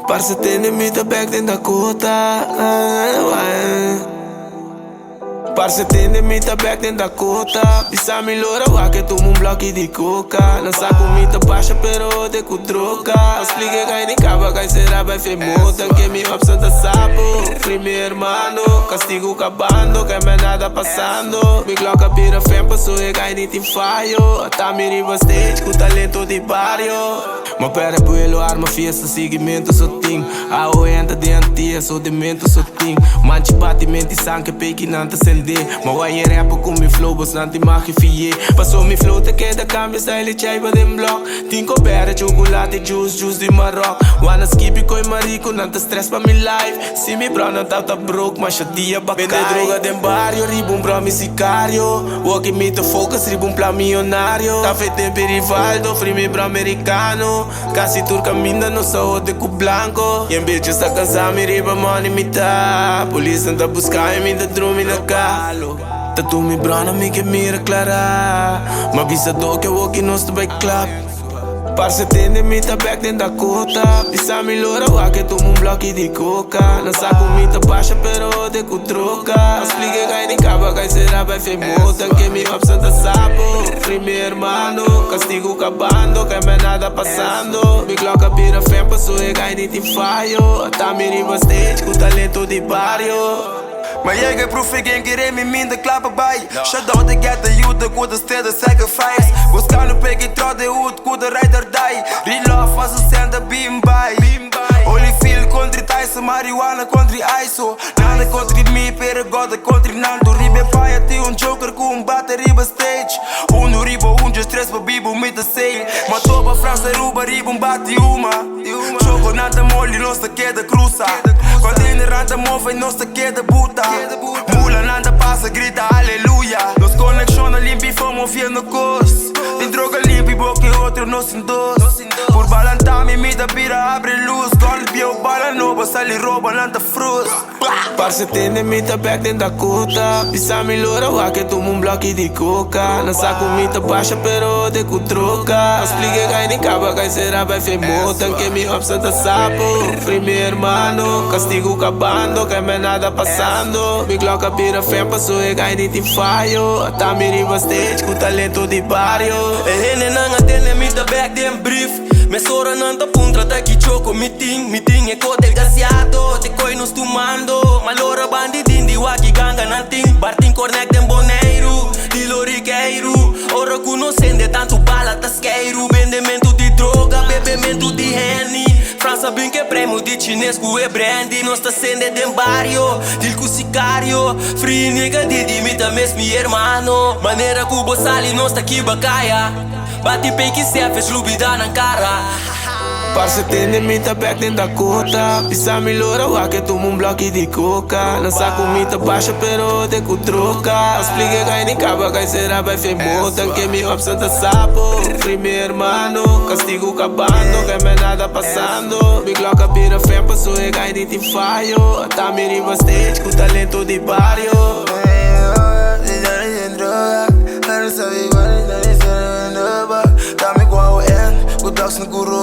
Parça tem mita back dentro da cota. Parça tem mita back dentro da cota. Pisa melhora o que toma bloco de coca. Não saco mita baixa pero de com troca. Explique que nem cava que será vai femosa. Que me opção da sapo. Primeiro mano, castigo acabando. Que me nada passando. Me coloca pira fem passou e gai nem tem falho. Tá me riba stage com talento de barrio. Ma pera buelo arma fiesta seguimento só tem. A oenta de antia só demento só tem. Manche batimento e sangue peque nanta sende. Ma vai rap com mi flow bos nanti maki fie. Passou mi flow te queda cambia style chaiba dem block. Tinko pera chocolate juice de Marroc. Wanna skip coi marico nanta stress pa mi life. Si mi bro não tá broke mas já dia bacai. Vende droga dem barrio ribo bro mi sicario. Walking me to focus ribo plan milionário. Tá feito em Rivaldo free mi bro americano. Casi turca minda no sou de cu blanco. E em bitch está cansado me riba money me tá. Polícia tá buscar e me dá drum na calo. Tá tu mi brana mi que mira clara. Ma visa do que eu aqui nós vai club. Parça tem mita back dentro da cota. Pisa melhora o que toma bloco de coca. Não saco mita baixa pero de com troca. Explique que nem cava que será vai femosa. Que me opção da sapo. Primeiro mano, castigo acabando. Que me nada passando. Me coloca pira fem passou e gai nem tem falho. Tá me riba stage com talento de barrio. Maar jij gaat proeven, geen keer me minder klappen bij. Shut down, ik get the youth, de goede steden sacrifice. We gaan op ik trouw de hoed, goede rijder die. Real love als een cent, beam bij. Holyfield, country Tyson, marijuana, country ISO. Nana country me, perigoda, country Nando. Ribe paia, ti un joker com um bateria stage. Uno ribo, stress pa bibo, mit the sale. Ma toba França, ruba, ribo, bate uma. Choco nada molly, nossa queda cruza. Container anda move, nossa queda buta. Mula nada passa, grita aleluia. Nos conexões limpi, fomos viendo cos. Tem droga limpa e boca e outro não se dos. Por balantar me mida pira abre luz. Golpe bala nova, sali rouba nada frus. Parça tem mita back dentro da cota. Pisa melhora o que toma bloco de coca. Não saco mita baixa pero de com troca. Explique que nem cava que será vai femosa. Que me opção da sapo. Primeiro mano, castigo acabando. Que me nada passando. Me coloca pira fem passou e gai nem tem falho. Tá me riba stage com talento de barrio. E hene nanga tene mita back dem brief. Me sora nanta puntra ta ki choco meeting e kote gasiato. Te koi nos tomando. Malora bandidin di waki ganga nanting. Bartin cornec dem boneiro. Di loriqueiro. Ora conhecendo tanto bala tasqueiro. Vendimento de droga, bebimento de Henny. França bem que prêmio de chinesco e brandy. Nós tá sendo de barrio, dilco sicario. Free nigga de dimita mesmo mi hermano. Maneira cubo sali, nós tá aqui bacaia. Bate peque se fez lubida na cara. Parça tem mita back dentro da cota. Pisa melhora o que toma bloco de coca. Não saco mita baixa pero de com troca. Explique que nem cava que será vai femosa. Que me opção da sapo. Primeiro mano, castigo acabando. Que me nada passando. Me coloca pira fem passou e gai nem tem falho. Tá me riba stage com talento de barrio. Dame qual é, o dogs no guru.